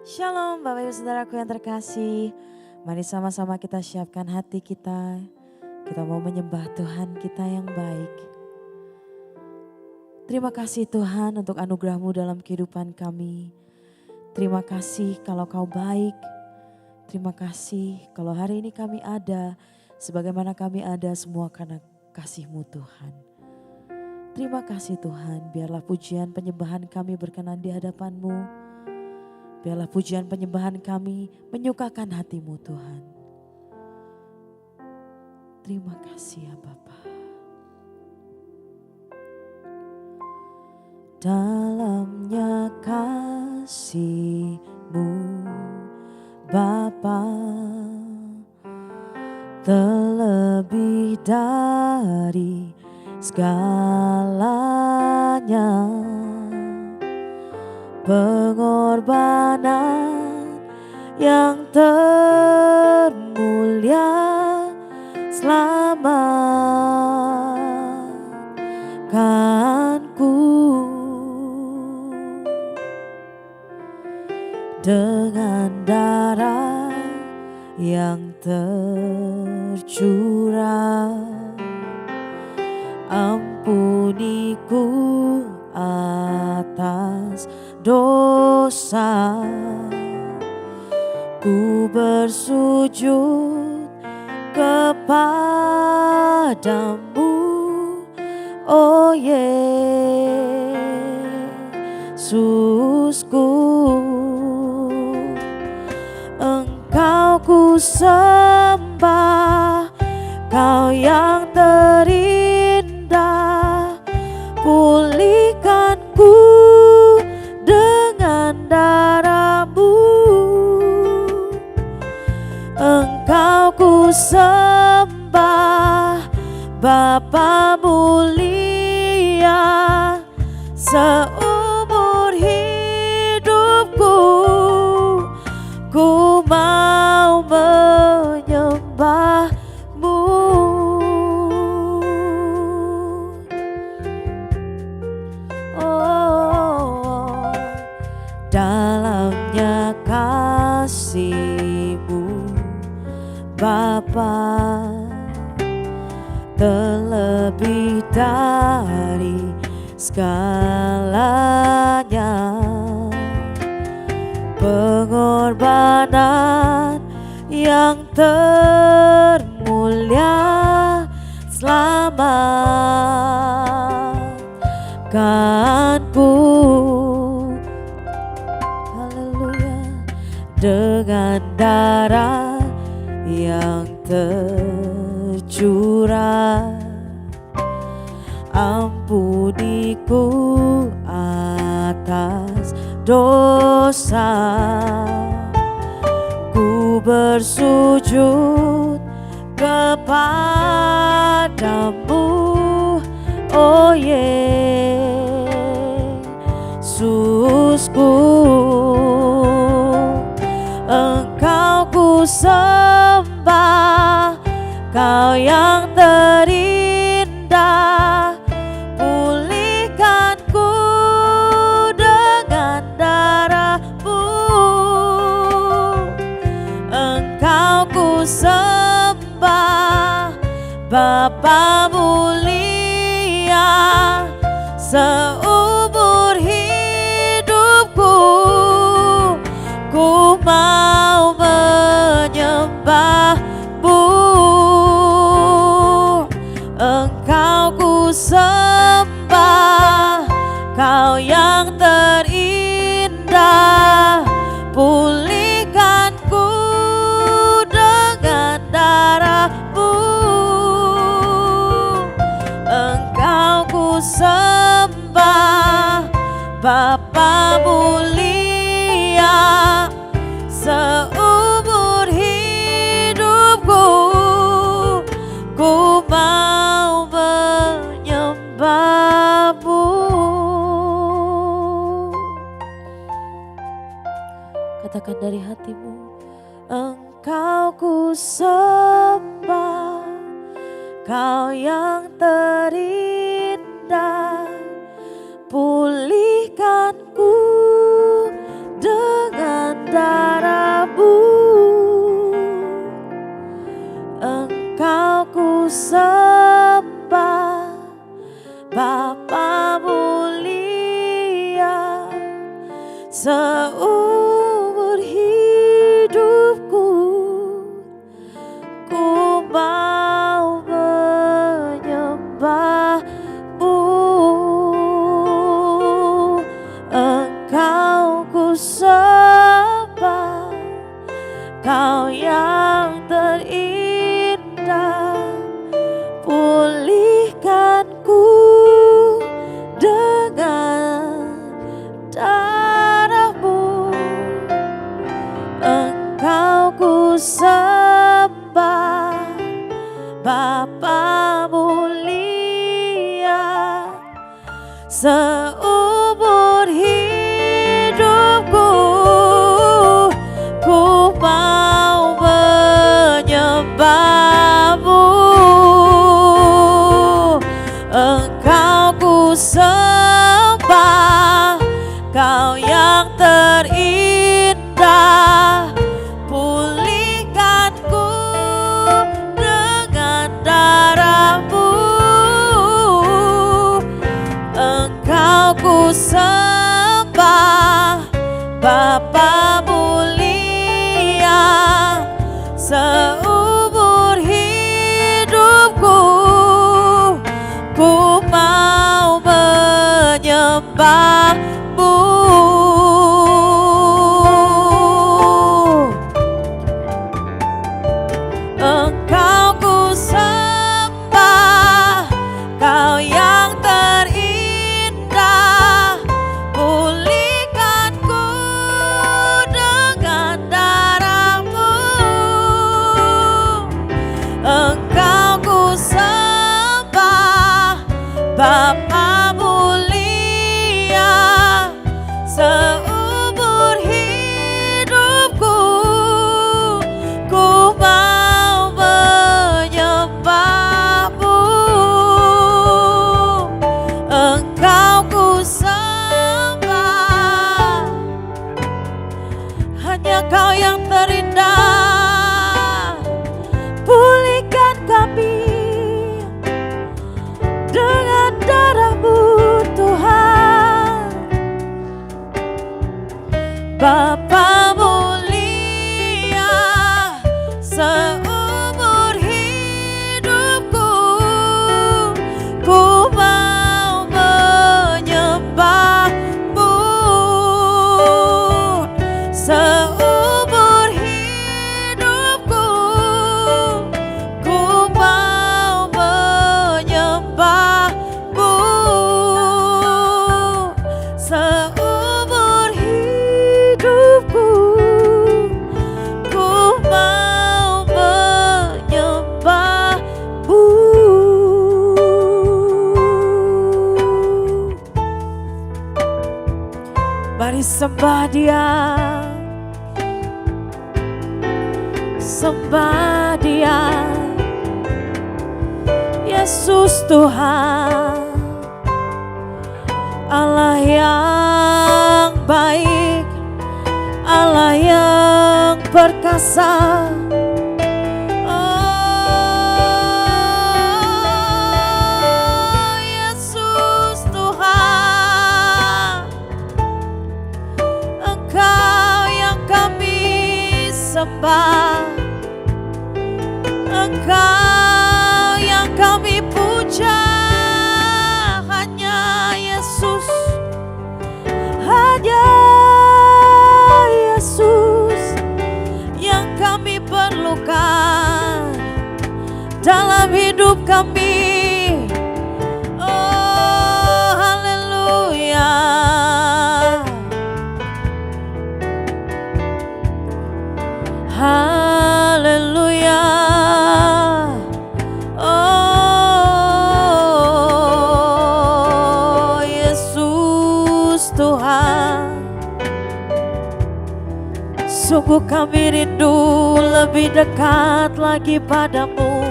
Shalom Bapak Ibu Saudaraku yang terkasih. Mari sama-sama kita siapkan hati kita. Kita mau menyembah Tuhan kita yang baik. Terima kasih Tuhan untuk anugerah-Mu dalam kehidupan kami. Terima kasih kalau Kau baik. Terima kasih kalau hari ini kami ada. Sebagaimana kami ada semua karena kasih-Mu Tuhan. Terima kasih Tuhan, biarlah pujian penyembahan kami berkenan di hadapan-Mu. Biarlah pujian penyembahan kami menyukakan hati-Mu Tuhan. Terima kasih ya Bapa. Dalamnya kasih-Mu Bapa, terlebih dari segalanya. Pengorbanan yang termulia selamatkanku dengan darah yang tercurah. Ampuniku atas dosa, ku bersujud kepadamu, oh Yesusku. Engkau ku sembah, Kau yang terindah, pulihkanku dengan darah-Mu. Engkau ku sembah, Bapa mulia, seumur hidupku ku mau menyembah-Mu. Oh, dalamnya kasih-Mu Bapa, terlebih dari segalanya. Pengorbanan yang termulia selamatkanku, haleluya, dengan darah yang tercurah. Ampuniku atas dosa, ku bersujud kepadamu, oh Yesusku. Engkau ku sembah, Kau yang terindah, pulihkanku dengan darah-Mu. Engkau ku sembah, Bapa mulia, seumur hidupku ku mau menyembah-Mu. Engkau ku sembah, Kau yang terindah, pulihkanku dengan darah-Mu. Engkau ku sembah, Bapa mulia, seumur hidupku ku mau menyembah-Mu. Katakan dari hatimu, Engkau ku sembah, Kau yang terindah, pulihkanku dengan darah seumur hidupku ku mau menyembahmu. Engkau ku sembah, Kau yang terindah. Pulihkanku dengan darah-Mu. Engkau ku sembah, Bapa mulia. Seumur hidupku ku mau menyembah-Mu. Engkau ku sembah, Kau yang terindah. Pulihkanku dengan darah-Mu. Engkau ku sembah, Bapa mulia. Seumur hidupku ku mau menyembah-Mu. Engkau ku sembah, Kau yang terindah. Pulihkanku dengan darah-Mu. Engkau ku sembah, Bapa mulia. Seumur hidupku ku mau menyembah-Mu. Engkau ku sembah, hanya Kau yang terindah. Pulihkan kami dengan darah-Mu Tuhan. Bapa mulia, seumur hidupku ku mau menyembah-Mu. Seumur hidupku ku mau menyembah-Mu. Seumur hidupku ku mau menyembah-Mu. Mari sembah Dia, sembah Dia. Yesus Tuhan, Allah yang baik, Allah yang perkasa. Oh, Yesus Tuhan, Engkau yang kami sembah, Engkau yang kami puja. Hanya Yesus, hanya Yesus yang kami perlukan dalam hidup kami. Oh, haleluya. Haleluya. Oh, Yesus Tuhan, sungguh kami rindu lebih dekat lagi padamu.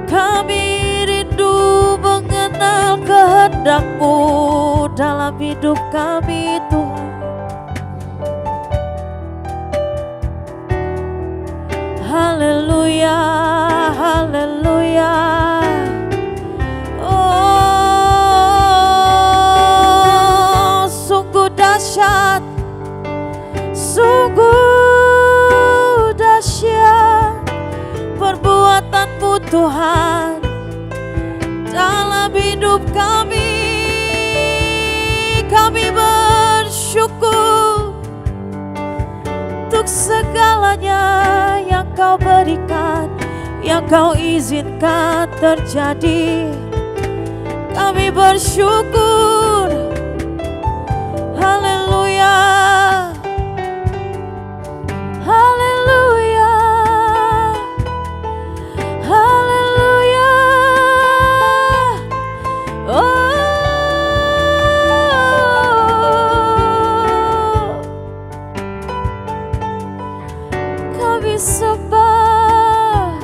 Kami rindu mengenal kehendak-Mu dalam hidup kami Tuhan. Haleluya, haleluya. Oh, sungguh dahsyat Kau berikan, yang Kau izinkan terjadi. Kami bersyukur. Haleluya, haleluya, haleluya. Oh, kami sembah,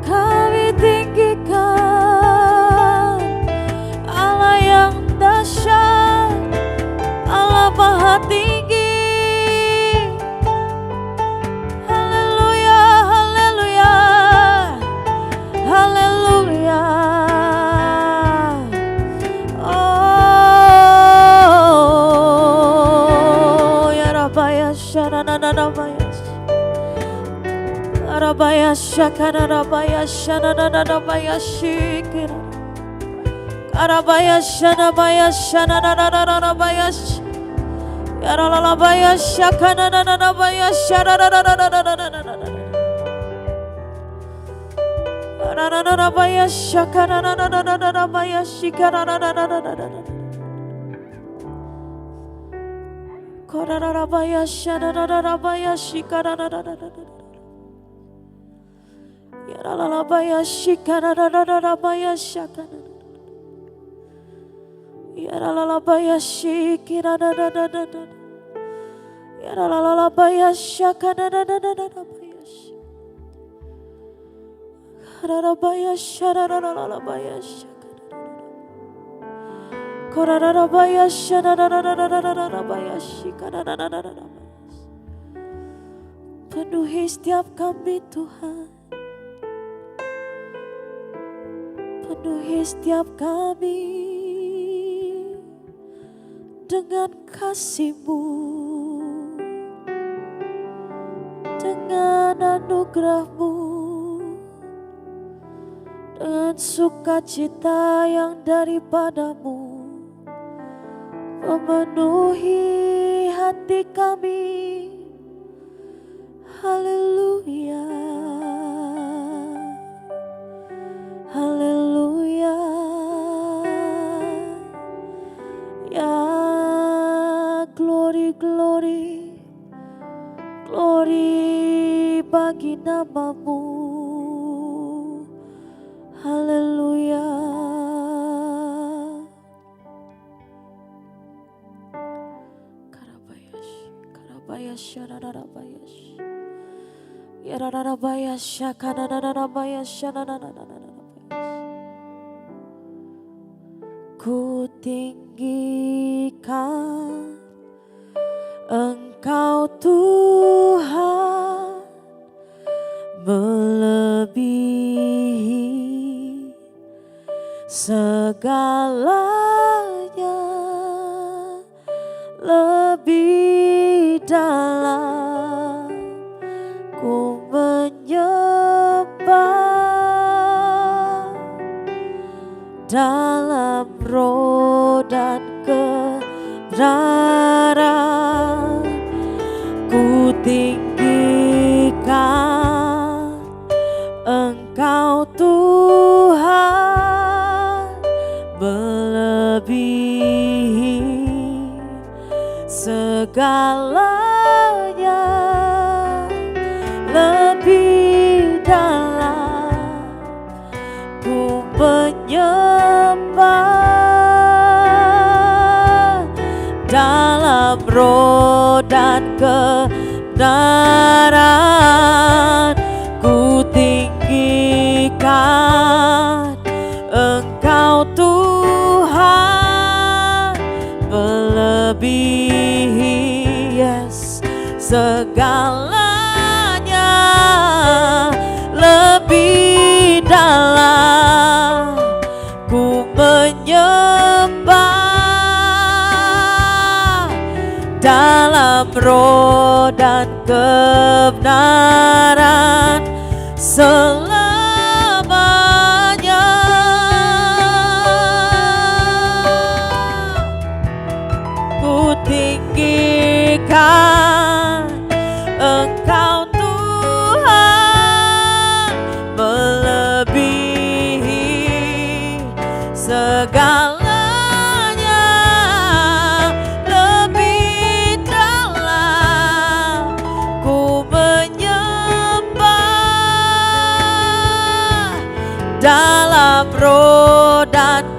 kami tinggikan Allah yang dahsyat, Allah Maha Tinggi. Haleluya, haleluya, haleluya. Oh, ya Rabaya Shanananabaya, Rabaya Shakana Rabaya Shanananabaya Shikira, Arabaya Shanabaya Shanananabaya, Yaralabaya Shakananabaya Shanananabaya, Arabaya Shakananabaya Shikananabaya, Korarabaya Shanananabaya Shikananabaya, Yaralabaya Shikananabaya Shakana, Yaralabaya Shikirananabaya, Yaralabaya Shakananabaya, Yaralabaya Shananabaya Shakana, Korarabaya Shananabaya Shikananabaya. Penuhi setiap kami Tuhan, penuhi setiap kami dengan kasih-Mu, dengan anugerah-Mu, dengan sukacita yang daripada-Mu, memenuhi hati kami. Haleluya, haleluya. Ya, glory, glory, glory bagi nama-Mu. Haleluya. Karabayash, karabayash, yararabayash, yararabayash, shakanarabayash, yararabayash. Ku tinggikan Engkau Tuhan, melebihi segalanya, lebih dalam ku menyembah, dalam roh dan kebenaran ku tinggikan Engkau Tuhan, melebihi segalanya, lebih dalam ku menyembah, dalam roh dan kebenaran ku tinggikan Engkau Tuhan, melebihi segalanya, lebih dalam ku menyembah, dalam roh dan kebenaran selamanya. Ku tinggikan Engkau Tuhan,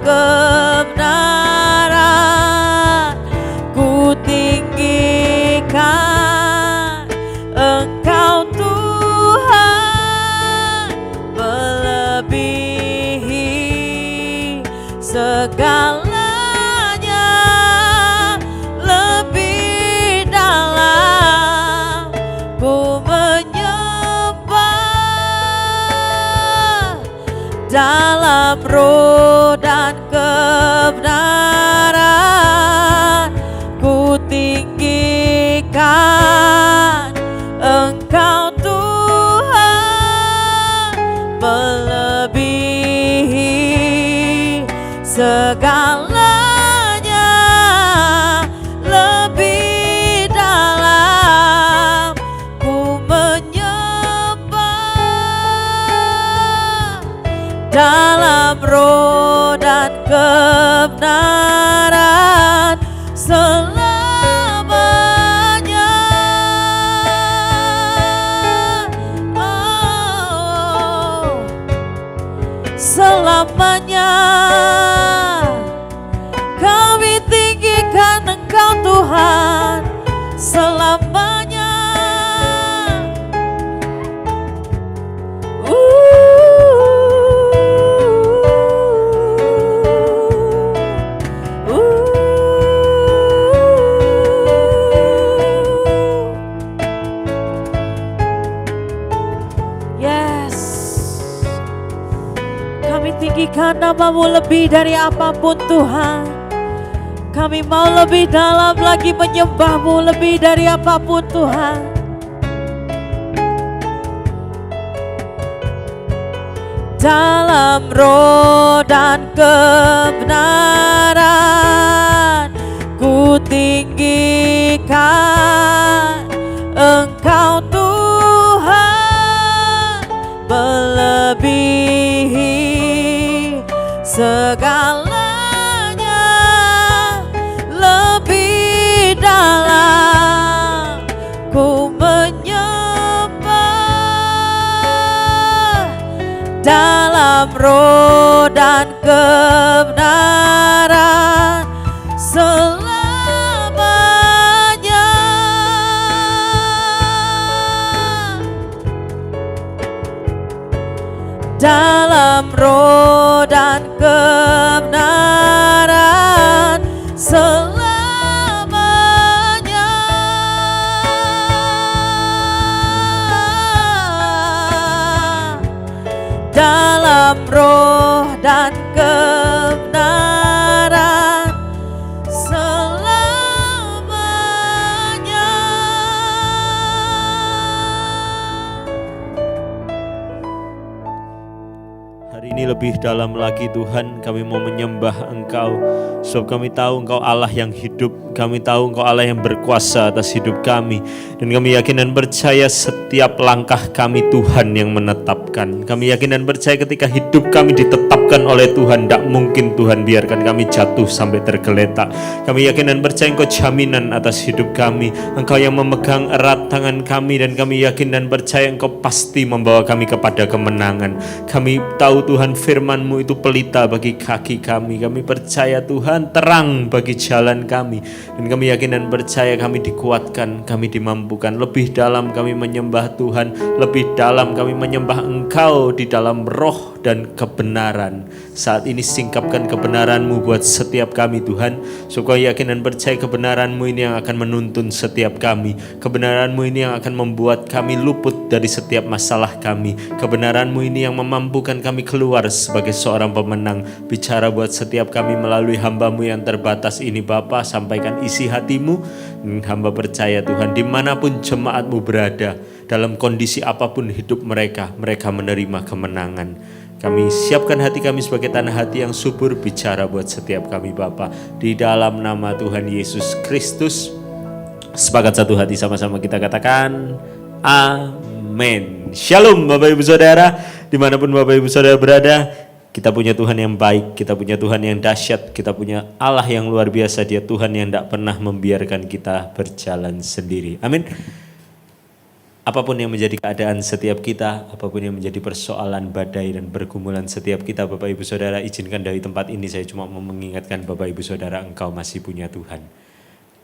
kebenaran ku tinggikan Engkau Tuhan melebihi segalanya, lebih dalam ku menyembah dalam roh dan kebenaran ku tinggikan Engkau Tuhan melebihi segalanya, lebih dalam ku menyembah dalam roh dan kebenaran selamanya. Oh, selamanya kami tinggikan Engkau Tuhan, selamanya. Yes, kami tinggikan nama-Mu lebih dari apapun Tuhan. Kami mau lebih dalam lagi menyembah-Mu lebih dari apapun Tuhan. Dalam roh dan kebenaran ku tinggikan Engkau Tuhan melebihi segalanya, lebih dalam ku menyembah dalam roh dan kebenaran selamanya. Dalam roh dan kebenaran selamanya. Dalam roh dan kebenaran selamanya. Hari ini lebih dalam lagi Tuhan, kami mau menyembah Engkau, sebab kami tahu Engkau Allah yang hidup, kami tahu Engkau Allah yang berkuasa atas hidup kami, dan kami yakin dan percaya setiap langkah kami Tuhan yang menetapkan. Kami yakin dan percaya ketika hidup kami ditetapkan oleh Tuhan, tidak mungkin Tuhan biarkan kami jatuh sampai tergeletak. Kami yakin dan percaya Engkau jaminan atas hidup kami, Engkau yang memegang erat tangan kami, dan kami yakin dan percaya Engkau pasti membawa kami kepada kemenangan. Kami tahu Tuhan firman-Mu itu pelita bagi kaki kami. Kami percaya Tuhan terang bagi jalan kami. Dan kami yakin dan percaya kami dikuatkan, kami dimampukan. Lebih dalam kami menyembah Tuhan, lebih dalam kami menyembah Engkau di dalam roh dan kebenaran. Saat ini singkapkan kebenaran-Mu buat setiap kami Tuhan. Supaya yakin dan percaya kebenaran-Mu ini yang akan menuntun setiap kami. Kebenaran-Mu ini yang akan membuat kami luput dari setiap masalah kami. Kebenaran-Mu ini yang memampukan kami keluar sebagai seorang pemenang. Bicara buat setiap kami melalui hamba-Mu yang terbatas ini Bapa, sampaikan isi hati-Mu. Hamba percaya Tuhan, dimanapun jemaat-Mu berada, dalam kondisi apapun hidup mereka, mereka menerima kemenangan. Kami siapkan hati kami sebagai tanah hati yang subur. Bicara buat setiap kami Bapa, di dalam nama Tuhan Yesus Kristus. Sepakat satu hati sama-sama kita katakan amin. Shalom Bapak Ibu Saudara, dimanapun Bapak Ibu Saudara berada. Kita punya Tuhan yang baik, kita punya Tuhan yang dahsyat, kita punya Allah yang luar biasa. Dia Tuhan yang tidak pernah membiarkan kita berjalan sendiri. Amin. Apapun yang menjadi keadaan setiap kita, apapun yang menjadi persoalan badai dan pergumulan setiap kita, Bapak Ibu Saudara, izinkan dari tempat ini saya cuma mau mengingatkan Bapak Ibu Saudara, engkau masih punya Tuhan.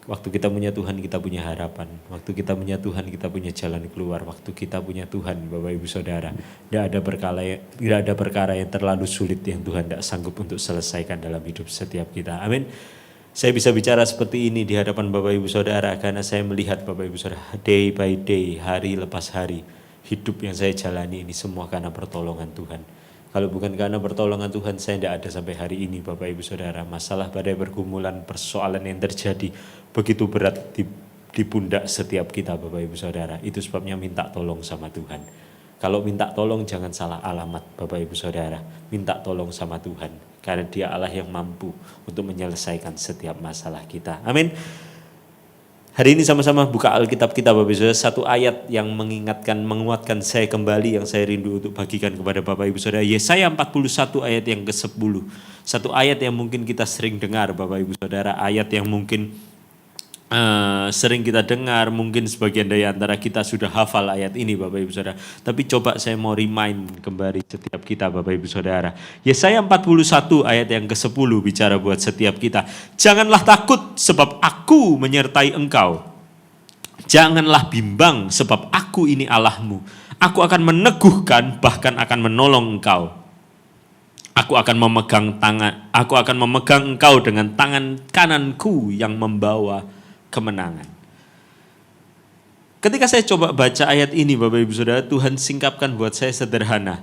Waktu kita punya Tuhan, kita punya harapan. Waktu kita punya Tuhan, kita punya jalan keluar. Waktu kita punya Tuhan, Bapak Ibu Saudara, tidak ada perkara yang terlalu sulit yang Tuhan tidak sanggup untuk selesaikan dalam hidup setiap kita. Amin. Saya bisa bicara seperti ini di hadapan Bapak Ibu Saudara karena saya melihat Bapak Ibu Saudara day by day, hari lepas hari, hidup yang saya jalani ini semua karena pertolongan Tuhan. Kalau bukan karena pertolongan Tuhan, saya tidak ada sampai hari ini Bapak Ibu Saudara. Masalah badai pergumulan, persoalan yang terjadi begitu berat di pundak setiap kita Bapak Ibu Saudara. Itu sebabnya minta tolong sama Tuhan. Kalau minta tolong jangan salah alamat Bapak Ibu Saudara. Minta tolong sama Tuhan. Karena Dia Allah yang mampu untuk menyelesaikan setiap masalah kita. Amin. Hari ini sama-sama buka Alkitab kita Bapak Ibu Saudara. Satu ayat yang menguatkan saya kembali, yang saya rindu untuk bagikan kepada Bapak Ibu Saudara. Yesaya 41 ayat yang ke-10. Satu ayat yang mungkin kita sering dengar Bapak Ibu Saudara. Ayat yang mungkin sering kita dengar, mungkin sebagian dari antara kita sudah hafal ayat ini Bapak Ibu Saudara. Tapi coba saya mau remind kembali setiap kita Bapak Ibu Saudara. Yesaya 41 ayat yang ke-10 bicara buat setiap kita. Janganlah takut sebab aku menyertai engkau. Janganlah bimbang sebab aku ini Allahmu. Aku akan meneguhkan bahkan akan menolong engkau. Aku akan memegang engkau dengan tangan kananku yang membawa kemenangan. Ketika saya coba baca ayat ini Bapak Ibu Saudara, Tuhan singkapkan buat saya sederhana.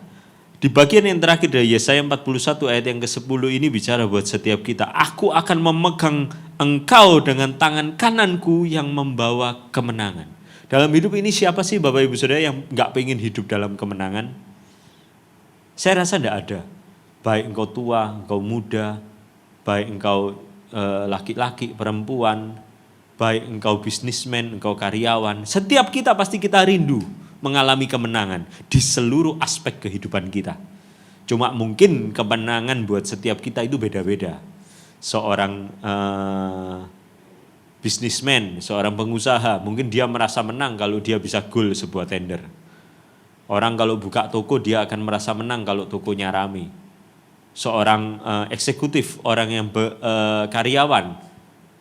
Di bagian yang terakhir dari Yesaya 41 ayat yang ke-10 ini bicara buat setiap kita. Aku akan memegang engkau dengan tangan kananku yang membawa kemenangan. Dalam hidup ini siapa sih Bapak Ibu Saudara yang gak pengen hidup dalam kemenangan? Saya rasa tidak ada. Baik engkau tua, engkau muda, baik engkau laki-laki, perempuan, baik engkau bisnismen, engkau karyawan, setiap kita pasti kita rindu mengalami kemenangan di seluruh aspek kehidupan kita. Cuma mungkin kemenangan buat setiap kita itu beda-beda. Seorang bisnismen, seorang pengusaha, mungkin dia merasa menang kalau dia bisa goal sebuah tender. Orang kalau buka toko dia akan merasa menang kalau tokonya rame. Seorang eksekutif, orang yang karyawan,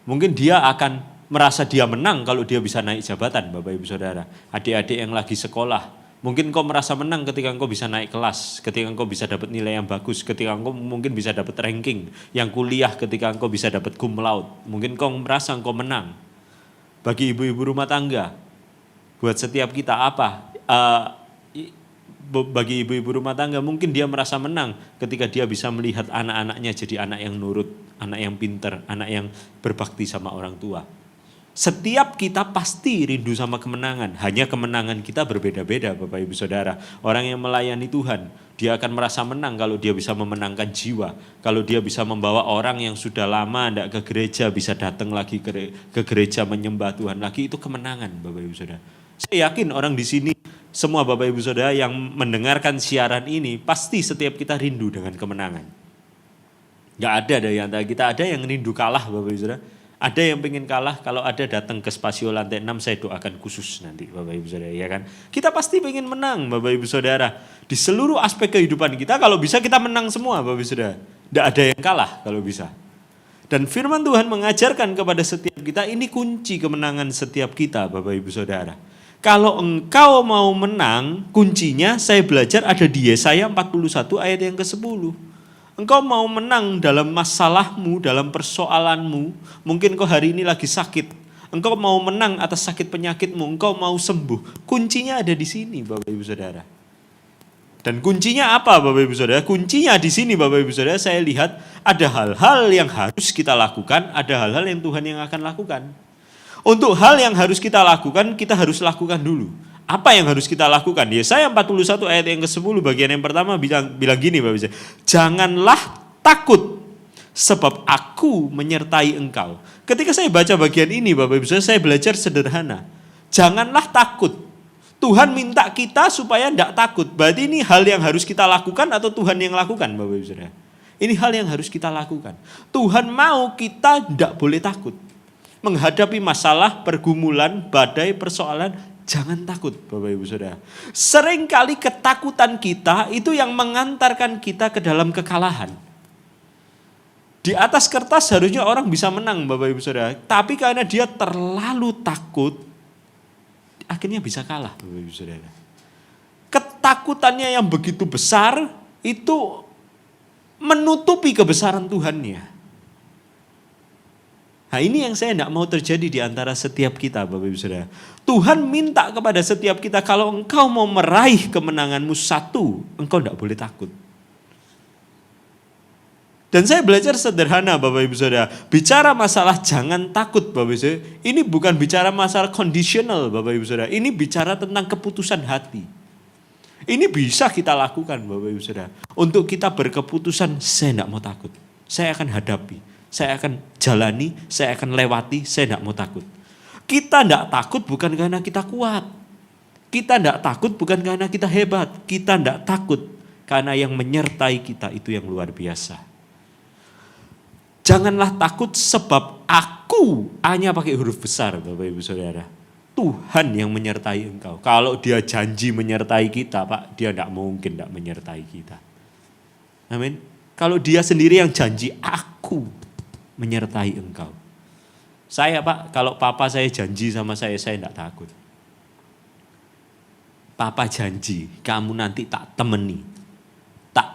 mungkin dia akan merasa dia menang kalau dia bisa naik jabatan Bapak Ibu Saudara. Adik-adik yang lagi sekolah, mungkin kau merasa menang ketika engkau bisa naik kelas, ketika engkau bisa dapat nilai yang bagus, ketika engkau mungkin bisa dapat ranking. Yang kuliah ketika engkau bisa dapat cum laude, mungkin kau merasa engkau menang. Bagi ibu-ibu rumah tangga, buat setiap kita apa? Bagi ibu-ibu rumah tangga mungkin dia merasa menang ketika dia bisa melihat anak-anaknya jadi anak yang nurut, anak yang pintar, anak yang berbakti sama orang tua. Setiap kita pasti rindu sama kemenangan. Hanya kemenangan kita berbeda-beda Bapak Ibu Saudara. Orang yang melayani Tuhan, dia akan merasa menang kalau dia bisa memenangkan jiwa. Kalau dia bisa membawa orang yang sudah lama tidak ke gereja, bisa datang lagi ke gereja menyembah Tuhan lagi. Itu kemenangan Bapak Ibu Saudara. Saya yakin orang di sini, semua Bapak Ibu Saudara yang mendengarkan siaran ini, pasti setiap kita rindu dengan kemenangan. Gak ada dari antara kita, ada yang rindu kalah Bapak Ibu Saudara. Ada yang pengen kalah, kalau ada datang ke Spasio lantai 6 saya doakan khusus nanti Bapak Ibu Saudara, ya kan. Kita pasti pengen menang Bapak Ibu Saudara. Di seluruh aspek kehidupan kita, kalau bisa kita menang semua Bapak Ibu Saudara. Tidak ada yang kalah kalau bisa. Dan firman Tuhan mengajarkan kepada setiap kita, ini kunci kemenangan setiap kita Bapak Ibu Saudara. Kalau engkau mau menang, kuncinya saya belajar ada di Yesaya 41 ayat yang ke-10. Engkau mau menang dalam masalahmu, dalam persoalanmu. Mungkin kau hari ini lagi sakit. Engkau mau menang atas sakit penyakitmu. Engkau mau sembuh. Kuncinya ada di sini Bapak Ibu Saudara. Dan kuncinya apa Bapak Ibu Saudara? Kuncinya di sini Bapak Ibu Saudara, saya lihat ada hal-hal yang harus kita lakukan. Ada hal-hal yang Tuhan yang akan lakukan. Untuk hal yang harus kita lakukan, kita harus lakukan dulu. Apa yang harus kita lakukan? Yesaya 41 ayat yang ke-10 bagian yang pertama bilang gini Bapak Ibu. Janganlah takut sebab aku menyertai engkau. Ketika saya baca bagian ini Bapak Ibu, saya belajar sederhana. Janganlah takut. Tuhan minta kita supaya tidak takut. Berarti ini hal yang harus kita lakukan atau Tuhan yang lakukan Bapak Ibu Saudara? Ini hal yang harus kita lakukan. Tuhan mau kita tidak boleh takut. Menghadapi masalah, pergumulan, badai, persoalan, jangan takut Bapak Ibu Saudara. Seringkali ketakutan kita itu yang mengantarkan kita ke dalam kekalahan. Di atas kertas harusnya orang bisa menang Bapak Ibu Saudara. Tapi karena dia terlalu takut, akhirnya bisa kalah Bapak Ibu Saudara. Ketakutannya yang begitu besar itu menutupi kebesaran Tuhannya. Nah ini yang saya tidak mau terjadi di antara setiap kita Bapak Ibu Saudara. Tuhan minta kepada setiap kita, kalau engkau mau meraih kemenanganmu satu, engkau tidak boleh takut. Dan saya belajar sederhana Bapak Ibu Saudara. Bicara masalah jangan takut Bapak Ibu Saudara. Ini bukan bicara masalah conditional Bapak Ibu Saudara. Ini bicara tentang keputusan hati. Ini bisa kita lakukan Bapak Ibu Saudara. Untuk kita berkeputusan, saya tidak mau takut. Saya akan hadapi. Saya akan jalani, saya akan lewati, saya tidak mau takut. Kita tidak takut bukan karena kita kuat. Kita tidak takut bukan karena kita hebat. Kita tidak takut karena yang menyertai kita itu yang luar biasa. Janganlah takut sebab aku, A-nya pakai huruf besar Bapak Ibu Saudara. Tuhan yang menyertai engkau. Kalau dia janji menyertai kita Pak, dia tidak mungkin tidak menyertai kita. Amin. Kalau dia sendiri yang janji, aku menyertai engkau. Saya Pak, kalau papa saya janji sama saya tidak takut. Papa janji, kamu nanti tak temani, tak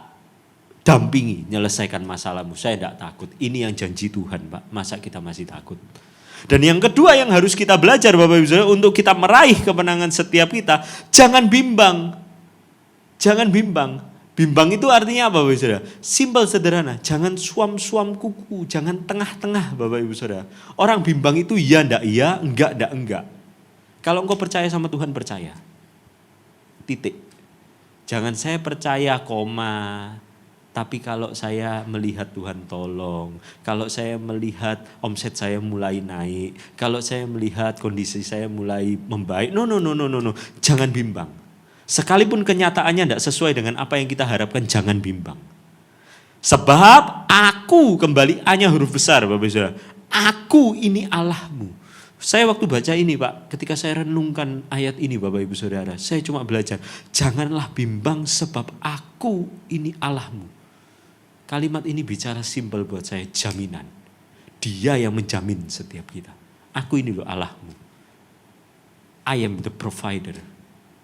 dampingi, menyelesaikan masalahmu. Saya tidak takut. Ini yang janji Tuhan Pak, masa kita masih takut? Dan yang kedua yang harus kita belajar Bapak Ibu Saudara, untuk kita meraih kemenangan setiap kita, jangan bimbang. Jangan bimbang. Bimbang itu artinya apa Bapak Ibu Saudara? Simpel sederhana, jangan suam-suam kuku, jangan tengah-tengah Bapak Ibu Saudara. Orang bimbang itu iya ndak iya, enggak ndak enggak. Kalau engkau percaya sama Tuhan, percaya. Titik. Jangan saya percaya koma, tapi kalau saya melihat Tuhan tolong, kalau saya melihat omset saya mulai naik, kalau saya melihat kondisi saya mulai membaik, no. Jangan bimbang. Sekalipun kenyataannya tidak sesuai dengan apa yang kita harapkan, jangan bimbang. Sebab aku, kembali A-nya huruf besar Bapak Ibu Saudara. Aku ini Allahmu. Saya waktu baca ini Pak, ketika saya renungkan ayat ini Bapak Ibu Saudara, saya cuma belajar, janganlah bimbang sebab aku ini Allahmu. Kalimat ini bicara simpel buat saya, jaminan. Dia yang menjamin setiap kita. Aku ini loh Allahmu. I am the provider.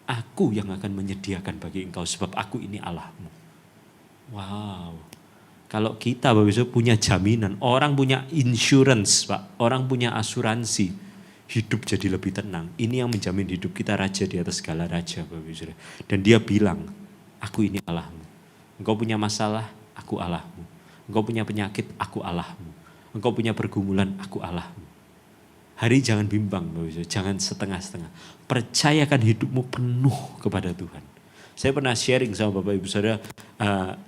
Aku yang akan menyediakan bagi engkau sebab aku ini Allahmu. Wow. Kalau kita Bapak Ibu punya jaminan, orang punya insurance Pak, orang punya asuransi, hidup jadi lebih tenang. Ini yang menjamin hidup kita raja di atas segala raja Bapak Ibu. Dan dia bilang, aku ini Allahmu. Engkau punya masalah, aku Allahmu. Engkau punya penyakit, aku Allahmu. Engkau punya pergumulan, aku Allahmu. Hari jangan bimbang, jangan setengah-setengah. Percayakan hidupmu penuh kepada Tuhan. Saya pernah sharing sama Bapak Ibu Saudara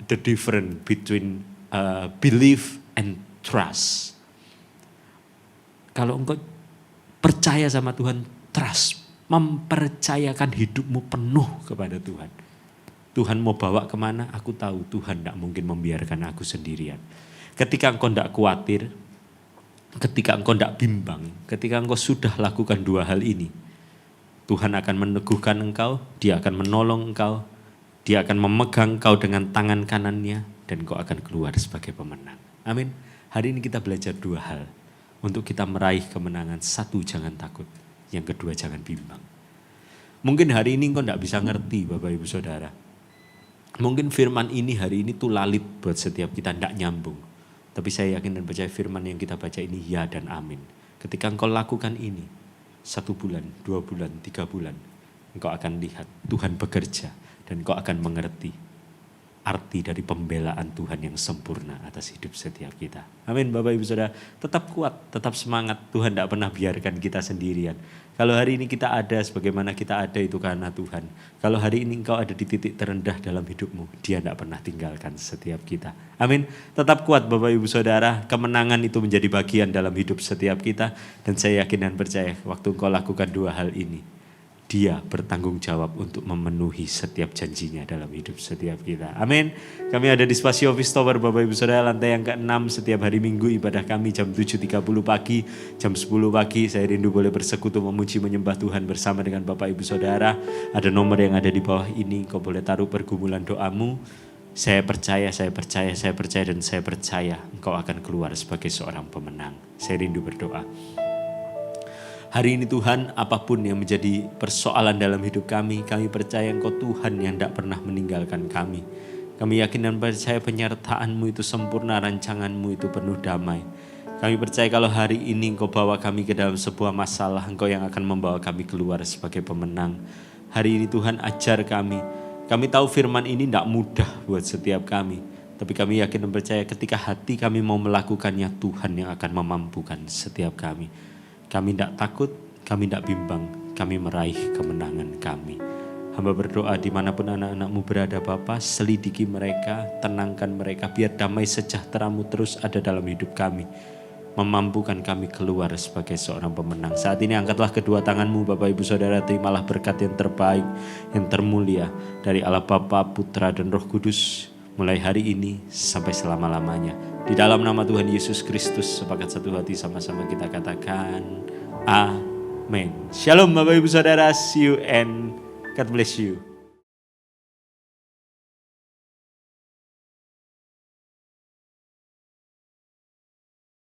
the difference between belief and trust. Kalau engkau percaya sama Tuhan, trust, mempercayakan hidupmu penuh kepada Tuhan. Tuhan mau bawa kemana, aku tahu Tuhan tidak mungkin membiarkan aku sendirian. Ketika engkau tidak khawatir, ketika engkau tidak bimbang, ketika engkau sudah lakukan dua hal ini, Tuhan akan meneguhkan engkau, dia akan menolong engkau, dia akan memegang engkau dengan tangan kanannya, dan engkau akan keluar sebagai pemenang. Amin. Hari ini kita belajar dua hal. Untuk kita meraih kemenangan, satu, jangan takut. Yang kedua, jangan bimbang. Mungkin hari ini engkau tidak bisa ngerti Bapak Ibu Saudara. Mungkin firman ini hari ini tuh lalit buat setiap kita, tidak nyambung. Tapi saya yakin dan percaya firman yang kita baca ini ya dan amin. Ketika engkau lakukan ini, 1 bulan, 2 bulan, 3 bulan, engkau akan lihat Tuhan bekerja dan engkau akan mengerti arti dari pembelaan Tuhan yang sempurna atas hidup setiap kita. Amin Bapak Ibu Saudara, tetap kuat, tetap semangat. Tuhan tidak pernah biarkan kita sendirian. Kalau hari ini kita ada sebagaimana kita ada itu karena Tuhan. Kalau hari ini engkau ada di titik terendah dalam hidupmu, dia tidak pernah tinggalkan setiap kita. Amin. Tetap kuat Bapak Ibu Saudara, kemenangan itu menjadi bagian dalam hidup setiap kita. Dan saya yakin dan percaya waktu engkau lakukan dua hal ini, Dia bertanggung jawab untuk memenuhi setiap janjinya dalam hidup setiap kita. Amin. Kami ada di Spasi Office Tower Bapak Ibu Saudara, lantai yang ke-6. Setiap hari Minggu ibadah kami jam 7.30 pagi, jam 10 pagi. Saya rindu boleh bersekutu memuji menyembah Tuhan bersama dengan Bapak Ibu Saudara. Ada nomor yang ada di bawah ini, kau boleh taruh pergumulan doamu. Saya percaya dan saya percaya engkau akan keluar sebagai seorang pemenang. Saya rindu berdoa. Hari ini Tuhan, apapun yang menjadi persoalan dalam hidup kami percaya Engkau Tuhan yang tidak pernah meninggalkan kami. Kami yakin dan percaya penyertaan-Mu itu sempurna, rancangan-Mu itu penuh damai. Kami percaya kalau hari ini Engkau bawa kami ke dalam sebuah masalah, Engkau yang akan membawa kami keluar sebagai pemenang. Hari ini Tuhan ajar kami. Kami tahu firman ini tidak mudah buat setiap kami. Tapi kami yakin dan percaya ketika hati kami mau melakukannya, Tuhan yang akan memampukan setiap kami. Kami tidak takut, kami tidak bimbang, kami meraih kemenangan kami. Hamba berdoa dimanapun anak-anak-Mu berada Bapa, selidiki mereka, tenangkan mereka, biar damai sejahtera-Mu terus ada dalam hidup kami. Memampukan kami keluar sebagai seorang pemenang. Saat ini angkatlah kedua tangan-Mu Bapak Ibu Saudara, terimalah berkat yang terbaik, yang termulia dari Allah Bapa, Putra dan Roh Kudus. Mulai hari ini sampai selama-lamanya. Di dalam nama Tuhan Yesus Kristus, sepakat satu hati sama-sama kita katakan amin. Shalom Bapak Ibu Saudara, see you and God bless you.